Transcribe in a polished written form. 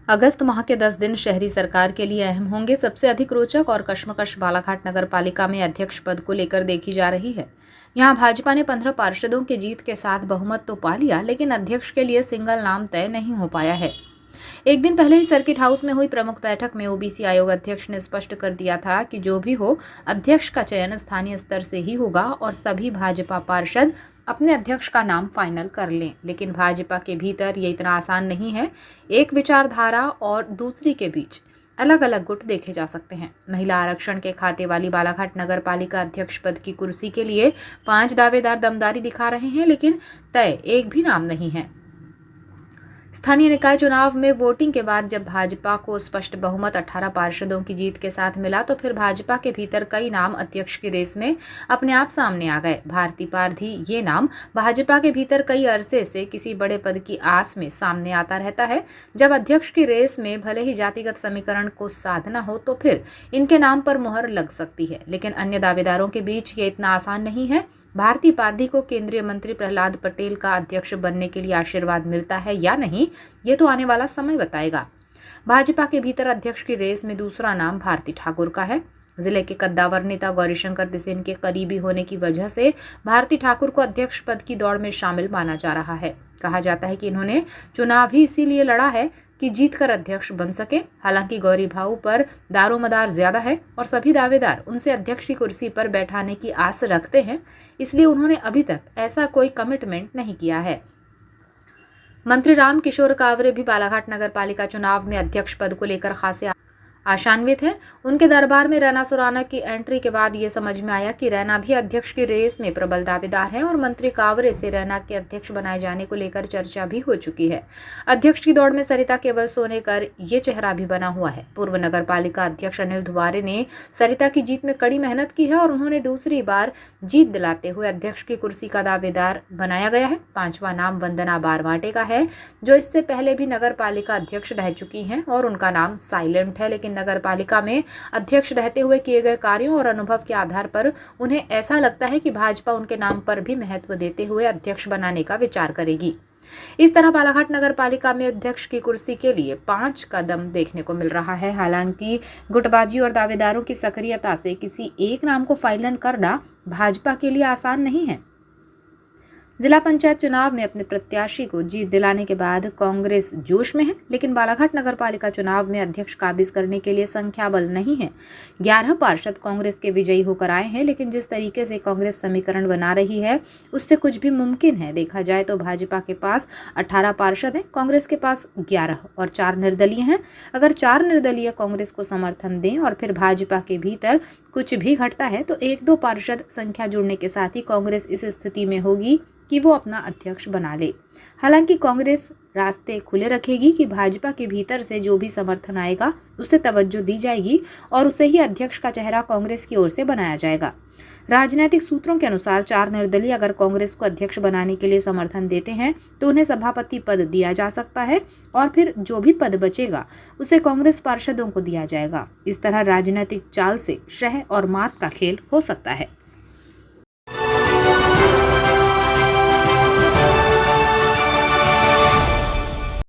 अगस्त माह के 10 दिन शहरी सरकार के लिए अहम होंगे। सबसे अधिक रोचक और कश्मकश बालाघाट नगर पालिका में अध्यक्ष पद को लेकर देखी जा रही है। यहां भाजपा ने 15 पार्षदों की जीत के साथ बहुमत तो पा लिया, लेकिन अध्यक्ष के लिए सिंगल नाम तय नहीं हो पाया है। एक दिन पहले ही सर्किट हाउस में हुई प्रमुख बैठक में ओबीसी आयोग अध्यक्ष ने स्पष्ट कर दिया था कि जो भी हो, अध्यक्ष का चयन स्थानीय स्तर से ही होगा और सभी भाजपा पार्षद अपने अध्यक्ष का नाम फाइनल कर लें। लेकिन भाजपा के भीतर ये इतना आसान नहीं है। एक विचारधारा और दूसरी के बीच अलग अलग गुट देखे जा सकते हैं। महिला आरक्षण के खाते वाली बालाघाट नगर पालिका अध्यक्ष पद की कुर्सी के लिए 5 दावेदार दमदारी दिखा रहे हैं, लेकिन तय एक भी नाम नहीं है। स्थानीय निकाय चुनाव में वोटिंग के बाद जब भाजपा को स्पष्ट बहुमत 18 पार्षदों की जीत के साथ मिला, तो फिर भाजपा के भीतर कई नाम अध्यक्ष की रेस में अपने आप सामने आ गए। भारती पारधी ये नाम भाजपा के भीतर कई अरसे से किसी बड़े पद की आस में सामने आता रहता है। जब अध्यक्ष की रेस में भले ही जातिगत समीकरण को साधना हो, तो फिर इनके नाम पर मुहर लग सकती है। लेकिन अन्य दावेदारों के बीच ये इतना आसान नहीं है। भारती पारधी को केंद्रीय मंत्री प्रहलाद पटेल का अध्यक्ष बनने के लिए आशीर्वाद मिलता है या नहीं, ये तो आने वाला समय बताएगा। भाजपा के भीतर अध्यक्ष की रेस में दूसरा नाम भारती ठाकुर का है। जिले के कद्दावर नेता गौरीशंकर बिसेन के करीबी होने की वजह से भारती ठाकुर को अध्यक्ष पद की दौड़ में शामिल माना जा रहा है। कहा जाता है कि इन्होंने चुनाव ही इसीलिए लड़ा है कि जीतकर अध्यक्ष बन सके। हालांकि गौरी भाऊ पर दारोमदार ज्यादा है और सभी दावेदार उनसे अध्यक्ष की कुर्सी पर बैठाने की आस रखते हैं, इसलिए उन्होंने अभी तक ऐसा कोई कमिटमेंट नहीं किया है। मंत्री रामकिशोर कावरे भी बालाघाट नगर पालिका चुनाव में अध्यक्ष पद को लेकर खासे आशान्वित हैं। उनके दरबार में रैना सुराना की एंट्री के बाद ये समझ में आया कि रैना भी अध्यक्ष की रेस में प्रबल दावेदार है और मंत्री कावरे से रैना के अध्यक्ष बनाए जाने को लेकर चर्चा भी हो चुकी है। अध्यक्ष की दौड़ में सरिता केवल सोनेकर ये चेहरा भी बना हुआ है। पूर्व नगर पालिका अध्यक्ष अनिल धुवारे ने सरिता की जीत में कड़ी मेहनत की है और उन्होंने दूसरी बार जीत दिलाते हुए अध्यक्ष की कुर्सी का दावेदार बनाया गया है। 5वां नाम वंदना बारवाटे का है, जो इससे पहले भी नगर पालिका अध्यक्ष रह चुकी हैं और उनका नाम साइलेंट है। लेकिन नगर पालिका में अध्यक्ष रहते हुए किए गए कार्यों और अनुभव के आधार पर उन्हें ऐसा लगता है कि भाजपा उनके नाम पर भी महत्व देते हुए अध्यक्ष बनाने का विचार करेगी। इस तरह बालाघाट नगर पालिका में अध्यक्ष की कुर्सी के लिए 5 कदम देखने को मिल रहा है। हालांकि गुटबाजी और दावेदारों की सक्रियता से किसी एक नाम को फाइनल करना भाजपा के लिए आसान नहीं है। जिला पंचायत चुनाव में अपने प्रत्याशी को जीत दिलाने के बाद कांग्रेस जोश में है, लेकिन बालाघाट नगर पालिका चुनाव में अध्यक्ष काबिज करने के लिए संख्या बल नहीं है। 11 पार्षद कांग्रेस के विजयी होकर आए हैं, लेकिन जिस तरीके से कांग्रेस समीकरण बना रही है उससे कुछ भी मुमकिन है। देखा जाए तो भाजपा के पास 18 पार्षद हैं, कांग्रेस के पास 11 और 4 निर्दलीय हैं। अगर 4 निर्दलीय कांग्रेस को समर्थन दें और फिर भाजपा के भीतर कुछ भी घटता है तो 1-2 पार्षद संख्या जुड़ने के साथ ही कांग्रेस इस स्थिति में होगी कि वो अपना अध्यक्ष बना ले। हालांकि कांग्रेस रास्ते खुले रखेगी कि भाजपा के भीतर से जो भी समर्थन आएगा उसे तवज्जो दी जाएगी और उसे ही अध्यक्ष का चेहरा कांग्रेस की ओर से बनाया जाएगा। राजनीतिक सूत्रों के अनुसार 4 निर्दलीय अगर कांग्रेस को अध्यक्ष बनाने के लिए समर्थन देते हैं तो उन्हें सभापति पद दिया जा सकता है और फिर जो भी पद बचेगा उसे कांग्रेस पार्षदों को दिया जाएगा। इस तरह राजनीतिक चाल से शह और मात का खेल हो सकता है।